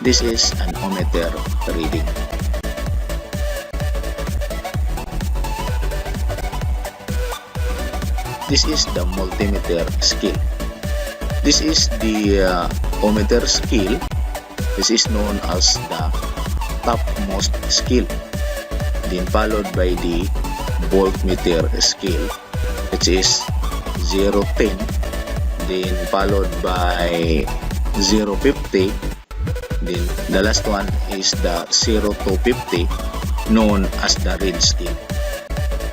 This is an ohmmeter reading. This is the multimeter scale. This is the ohmmeter scale. This is known as the topmost scale. Then followed by the voltmeter scale, which is 010. Then followed by 050. Then the last one is the 0 to 50, known as the reed scale.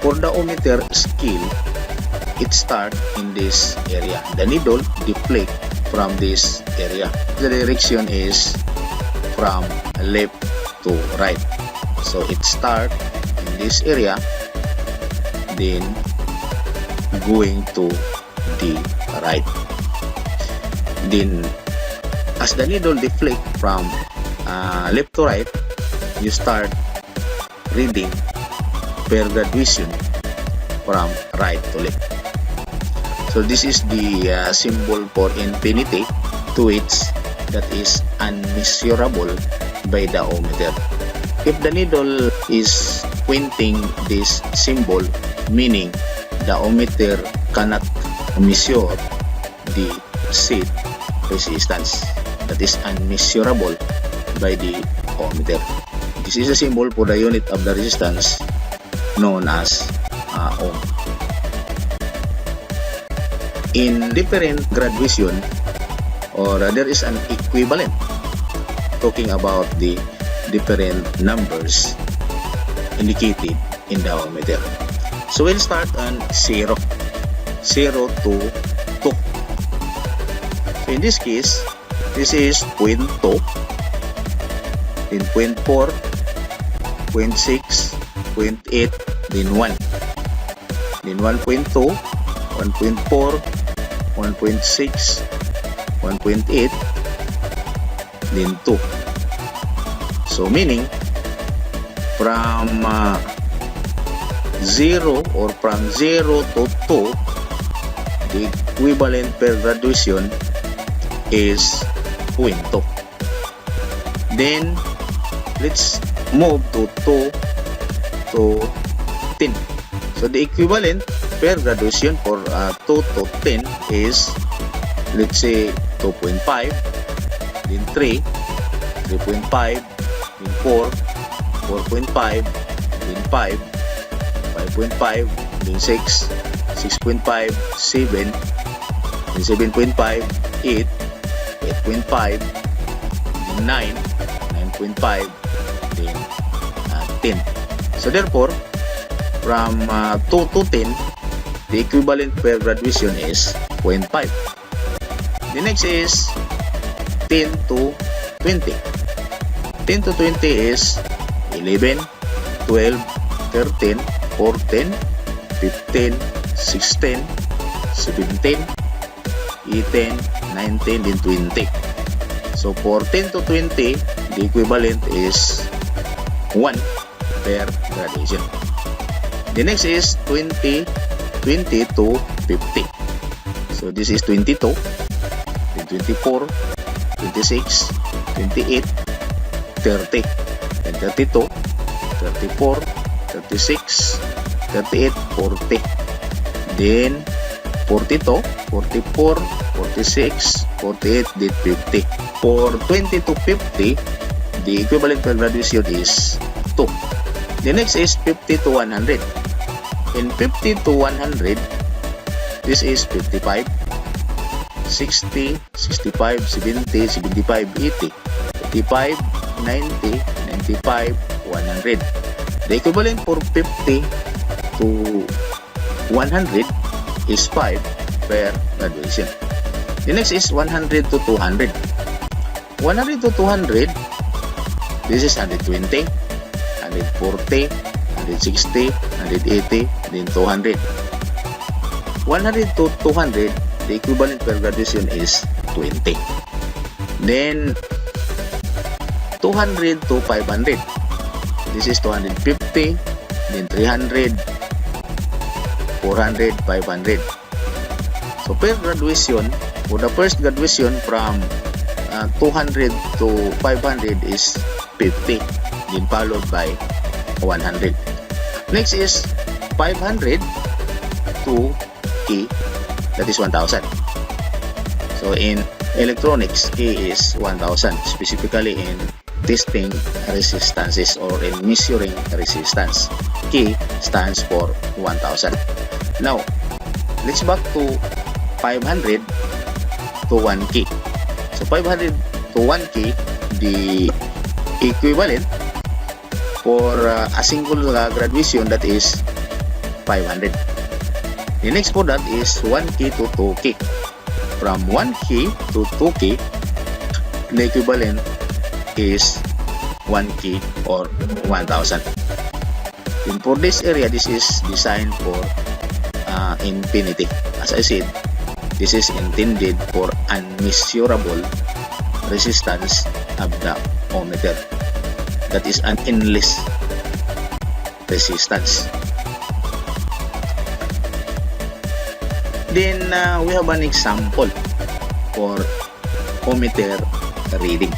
For the ohmmeter scale, it starts in this area. The needle deflects from this area. The direction is from left to right. So it starts in this area, then going to the right. Then as the needle deflects from left to right, you start reading per graduation from right to left. So this is the symbol for infinity, to which that is unmeasurable by the ohmmeter. If the needle is pointing this symbol, meaning the ohmmeter cannot measure the seed resistance, that is unmeasurable by the ohmmeter. This is a symbol for the unit of the resistance known as ohm. In different graduation, or there is an equivalent talking about the different numbers indicated in the ohmmeter. So we'll start on 0 to 2. So in this case, this is 0.2, then 0.4, 0.6, 0.8, then 1, then 1.2, 1.4, 1.6, 1.8, then 2. So meaning from 0 or from 0 to 2, the equivalent per graduation is 0.2. Then let's move to 2 to 10. So the equivalent per graduation for 2 to 10 is, let's say, 2.5, then 3, 3.5, then 4, 4.5, then 5, 5.5, then 6, 6.5, 7, then 7.5, 8, 8.5, then 9, 9.5, then 10. So therefore, from 2 to 10, the equivalent per graduation is 0.5. The next is 10 to 20. 10 to 20 is 11, 12, 13, 14, 15, 16, 17, 18, 19, then 20. So for 10 to 20, the equivalent is 1 per graduation. The next is 20 to 50. So this is 22, then 24, 26, 28, 30, then 32, 34, 36, 38, 40, then 42, 44, 46, 48, then 50. For 20 to 50, the equivalent per graduation is 2. The next is 50 to 100. In 50 to 100, this is 55, 60, 65, 70, 75, 80, 85, 90, 95, 100. The equivalent for 50 to 100 is 5 per graduation. The next is 100 to 200. 100 to 200, this is 120, 140, 160, 180, then 200. 100 to 200, the equivalent per graduation is 20. Then 200 to 500, this is 250, then 300, 400, 500. So per graduation, for the first graduation from 200 to 500 is 50, then followed by 100. Next is 500 to K, that is 1000. So in electronics, K is 1000, specifically in testing resistances or in measuring resistance. K stands for 1000. Now, let's back to 500 to 1K. So 500 to 1K, the equivalent for a single graduation, that is 500. The next for that is 1K to 2K. From 1K to 2K, the equivalent is 1K or 1000. Then for this area, this is designed for infinity. As I said, this is intended for unmeasurable resistance of the ohmmeter. That is an endless resistance. Then we have an example for ohmmeter reading.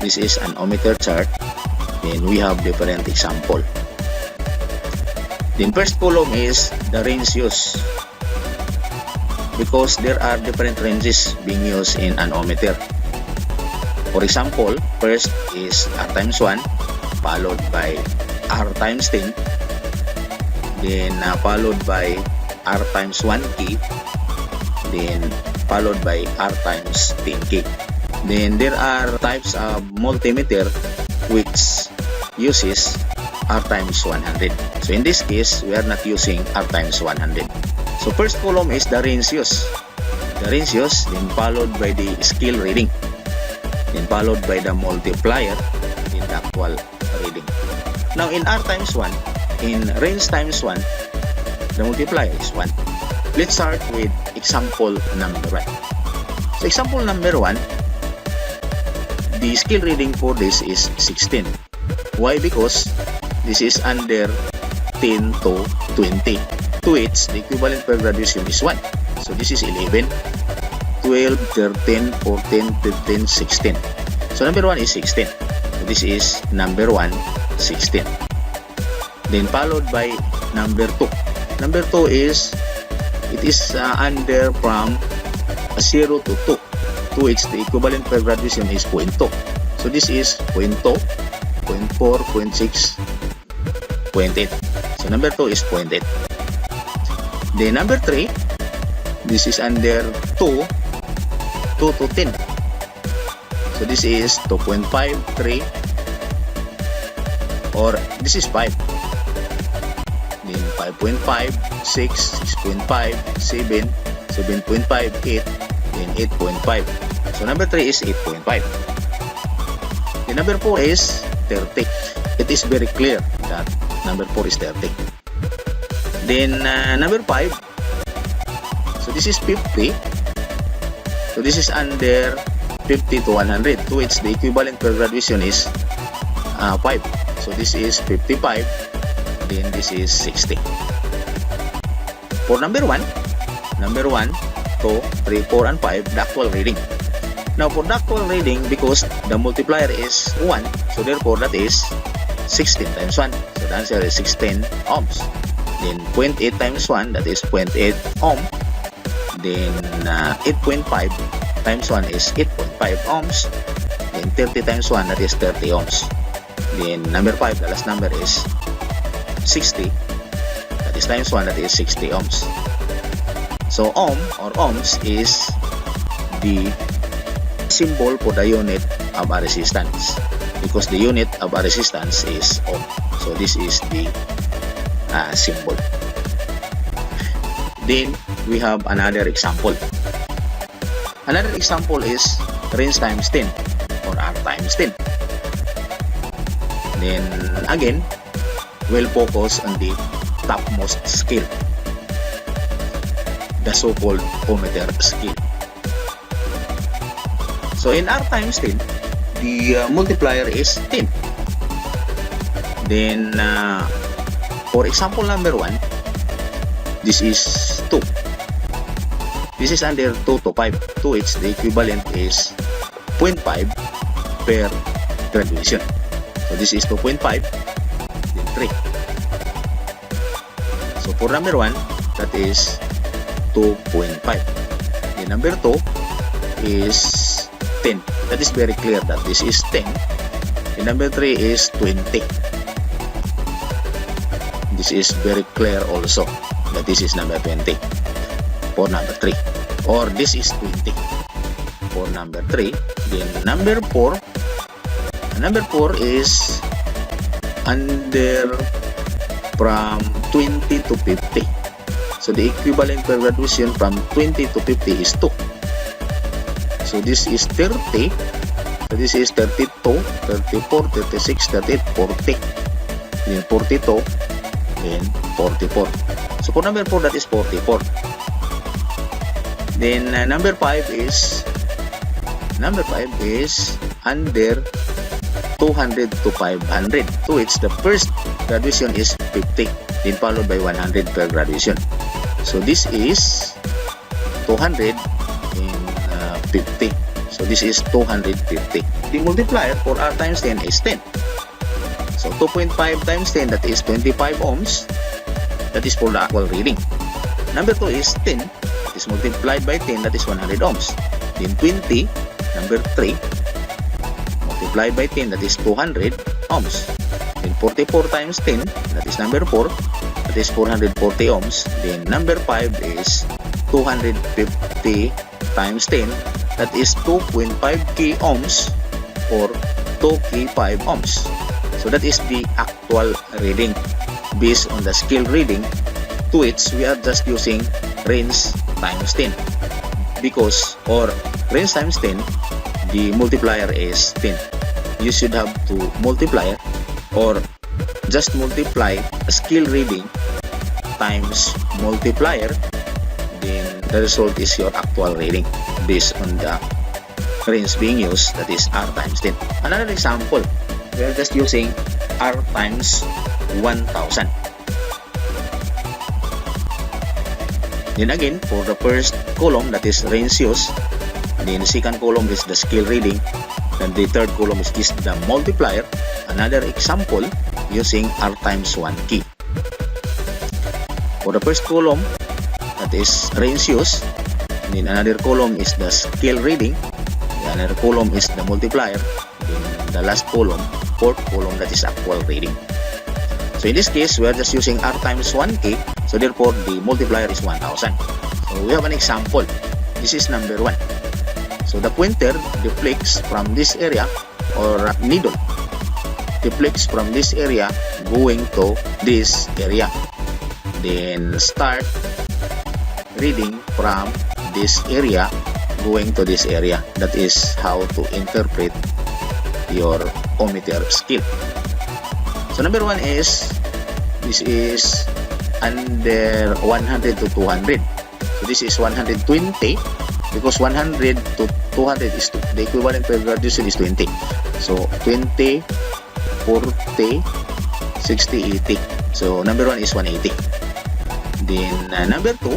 This is an ohmmeter chart. Then we have different example. Then first column is the range used, because there are different ranges being used in an ohmmeter. For example, first is R times 1, followed by R times 10, then followed by R times 1K, then followed by R times 10K. Then there are types of multimeter which uses R times 100. So in this case, we are not using R times 100. So first column is the range use. The range use, then followed by the scale reading, then followed by the multiplier, then the actual reading. Now in R times 1, in range times 1, the multiplier is 1. Let's start with example number 1. So example number 1, the scale reading for this is 16. Why? Because this is under 10 to 20. To which the equivalent per graduation is 1. So this is 11, 12, 13, 14, 15, 16. So number 1 is 16. So this is number 1, 16. Then followed by number 2. Number 2 is, it is under from 0 to 2. To which the equivalent per graduation is 0.2. So this is 0.2, 0.4, 0.6, 0.8. So number 2 is 0.8. Then number 3, this is under 2 to 10. So this is 2.53, or this is 5. Then 5.5, 6, 6.5, 7, 7.5, 8, then 8.5. So number 3 is 8.5. The number 4 is 30. It is very clear that number 4 is 30. Then number 5, so this is 50. So this is under 50 to 100, to which the equivalent per graduation is 5. So this is 55, then this is 60. For number 1, 2, 3, 4, and 5, the actual reading. Now for the actual reading, because the multiplier is 1, so therefore that is 16 times 1. So the answer is 16 ohms. Then 0.8 times 1, that is 0.8 ohm. Then 8.5 times 1 is 8.5 ohms. Then 30 times 1, that is 30 ohms. Then number 5, the last number is 60. That is times 1, that is 60 ohms. So ohm or ohms is the symbol for the unit of a resistance, because the unit of a resistance is ohm. So this is the symbol. Then we have another example. Another example is range times 10 or R times 10. Then again, we'll focus on the topmost scale, the so-called ohmmeter scale. So in R times 10, the multiplier is 10. Then for example number 1, This is 2. This is under 2 to 5, to which the equivalent is 0.5 per graduation. So this is 2.5, then 3. So for number 1, that is 2.5. Then number 2 is 10. That is very clear that this is 10. And number 3 is 20. This is very clear also that this is number 20 for number 3. Or this is 20 for number 3. Then number 4. Number 4 is under from 20 to 50. So the equivalent per graduation from 20 to 50 is 2. So this is 30. So this is 32, 34, 36, 38, 40. Then 42, then 44. So for number 4, that is 44. Then number 5 is under 200 to 500, to which the first graduation is 50, then followed by 100 per graduation. So this is 200 and 50. So this is 250. The multiplier for R times 10 is 10. So 2.5 times 10, that is 25 ohms. That is for the actual reading. Number 2 is 10. That is multiplied by 10, that is 100 ohms. Then 20, number 3, multiplied by 10, that is 200 ohms. Then 44 times 10, that is number 4, that is 440 ohms. Then number 5 is 250 times 10, that is 2.5 k ohms or 2 k 5 ohms. So that is the actual reading based on the scale reading, to which we are just using range times 10, because or range times 10, the multiplier is 10. You should have to multiply or just multiply scale reading times multiplier, then the result is your actual reading based on the range being used, that is R times 10. Another example, we are just using R times 1000. Then again, for the first column, that is range used, then the second column is the scale reading, and the third column is the multiplier. Another example using R times 1 key. For the first column, that is range used, and then another column is the scale reading, the another column is the multiplier, then the last column, fourth column, that is actual reading. So in this case, we are just using R times 1k, so therefore the multiplier is 1000. So we have an example. This is number 1. So the pointer deflects from this area, or needle deflects from this area going to this area. Then start reading from this area going to this area. That is how to interpret your ohmmeter scale. So number 1 is, this is under 100 to 200. So this is 120, because 100 to 200 is the equivalent per graduation is 20. So 20, 40, 60, 80. So number 1 is 180. Then number 2,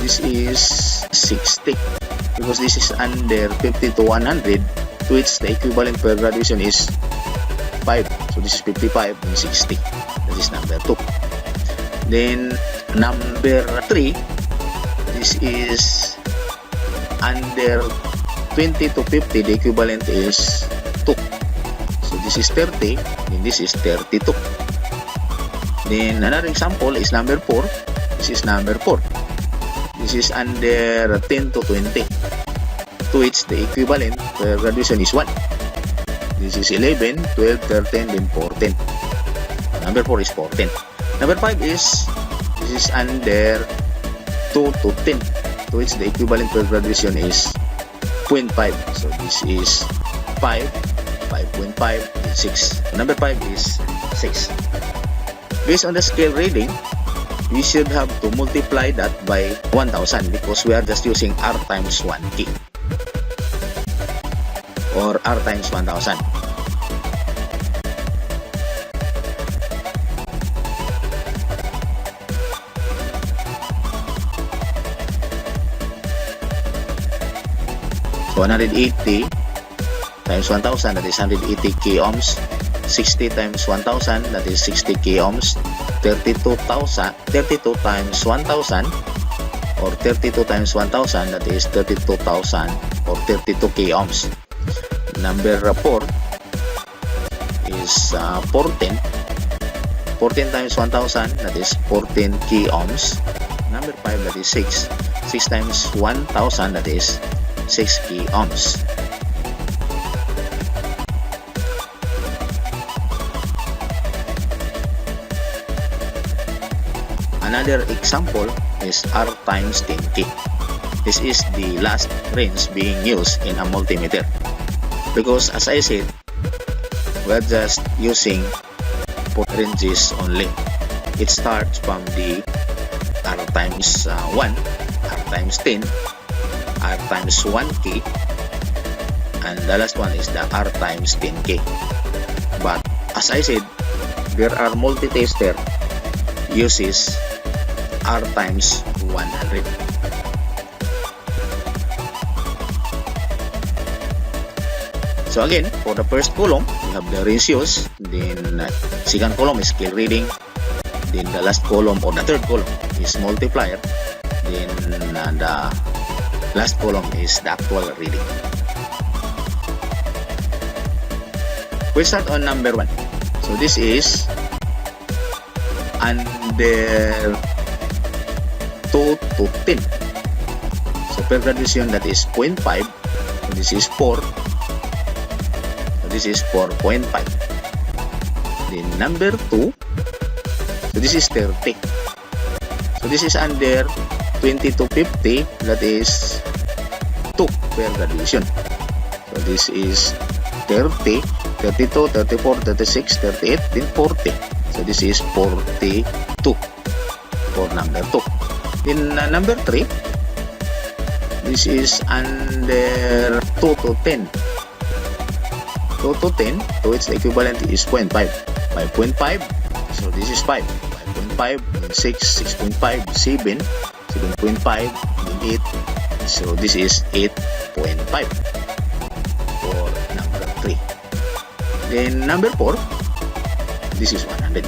this is 60, because this is under 50 to 100, to which the equivalent per graduation is 5. So this is 55 and 60. That is number 2. Then number 3, this is under 20 to 50, the equivalent is 2. So this is 30, and this is 32. Then another example is number 4. This is number 4. This is under 10 to 20, to which the equivalent per graduation is 1. This is 11, 12, 13, then 14. Number 4 is 14. Number 5 is, this is under 2 to 10, to which the equivalent per graduation is 0.5. So this is 5, 5.5, and 6. Number 5 is 6. Based on the scale reading, we should have to multiply that by 1000, because we are just using R times 1 key, or R times 1000. So 180 times 1000, that is 180 k ohms. 60 times 1000, that is 60 k ohms. 32 times 1000 or 32 times 1000, that is 32,000 or 32 k ohms. Number 4 is 14. 14 times 1000, that is 14 k ohms. Number 5, that is 6. 6 times 1000, that is 6 k ohms. Another example is R times 10K. This is the last range being used in a multimeter. Because as I said, we're just using 4 ranges only. It starts from the R times 1, R times 10, R times 1K, and the last one is the R times 10K. But as I said, there are multi-tester uses R times 100. So again, for the first column, we have the ratios. Then second column is scale reading. Then the last column or the third column is multiplier. Then the last column is the actual reading. We start on number 1. So this is under 2 to 10. So per graduation, that is 0.5. So this is 4. So this is 4.5. Then number 2. So this is 30. So this is under 20 to 50. That is 2 per graduation. So this is 30, 32, 34, 36, 38, then 40. So this is 42 for number 2. In number 3, this is under 2 to 10. 2 to 10, so its equivalent is 0.5. 5.5, so this is 5. 5.5, then 6, 6.5, 7, 7.5, then 8. So this is 8.5 for number 3. Then number 4, this is 100.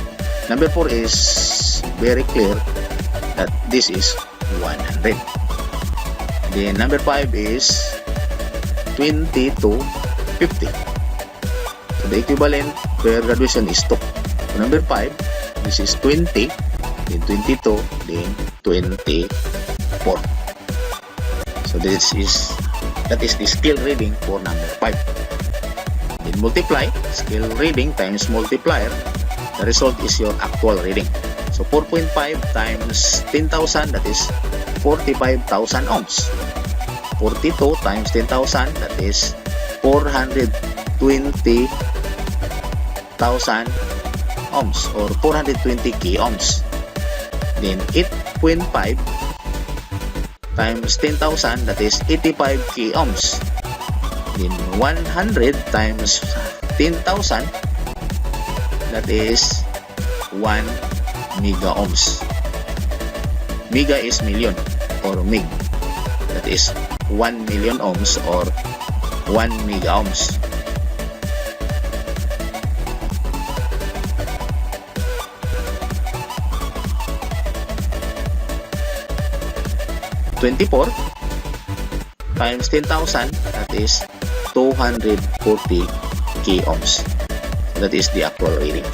Number 4 is very clear that this is 100. Then number 5 is 20 to 50. So the equivalent per graduation is 2. So number 5, this is 20, then 22, then 24. So that is the scale reading for number 5. Then multiply scale reading times multiplier. The result is your actual reading. So 4.5 times 10,000, that is 45,000 ohms. 42 times 10,000, that is 420,000 ohms or 420 k ohms. Then 8.5 times 10,000, that is 85 k ohms. Then 100 times 10,000, that is 1 mega ohms. Mega is million or mig. That is 1 million ohms or 1 mega ohms. (24) times 10,000, that is 240 k ohms. That is the actual reading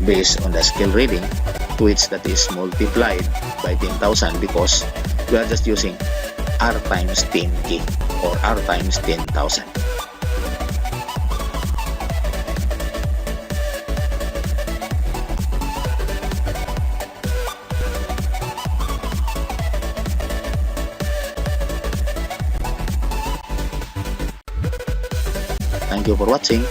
based on the scale reading, to which that is multiplied by 10,000 because we are just using R times 10K or R times 10,000. Thank you for watching.